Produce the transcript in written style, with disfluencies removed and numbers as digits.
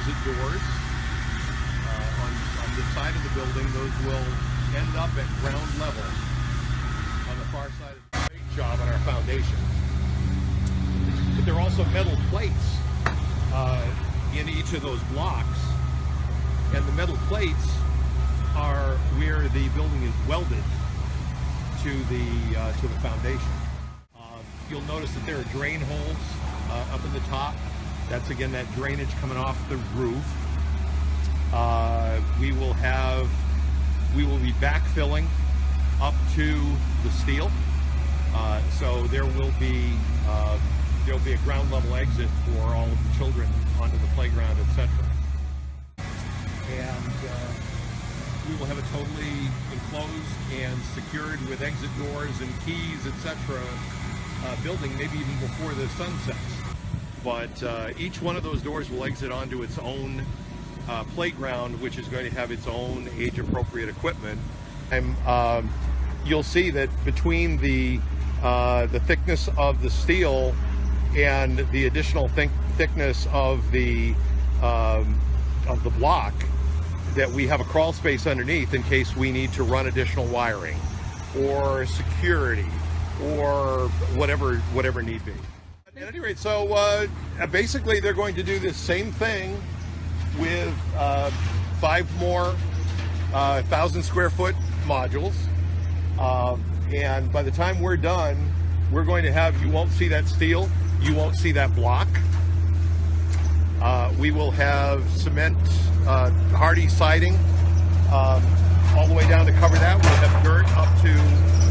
exit doors on the side of the building. Those will end up at ground level on the far side of the great job on our foundation. But there are also metal plates in each of those blocks, and the metal plates are where the building is welded to the foundation. You'll notice that there are drain holes up in the top. That's again that drainage coming off the roof. We will be backfilling up to the steel, so there will be a ground level exit for all of the children onto the playground, etc. And we will have a totally enclosed and secured with exit doors and keys, etc. Building, maybe even before the sun sets. But each one of those doors will exit onto its own playground, which is going to have its own age-appropriate equipment. And you'll see that between the thickness of the steel and the additional thickness of the block, that we have a crawl space underneath in case we need to run additional wiring or security or whatever need be. At any rate, so basically they're going to do this same thing with 5 more 1,000 square foot modules, and by the time we're done, we're going to have, you won't see that steel, you won't see that block. We will have cement hardy siding all the way down to cover that. We'll have dirt up to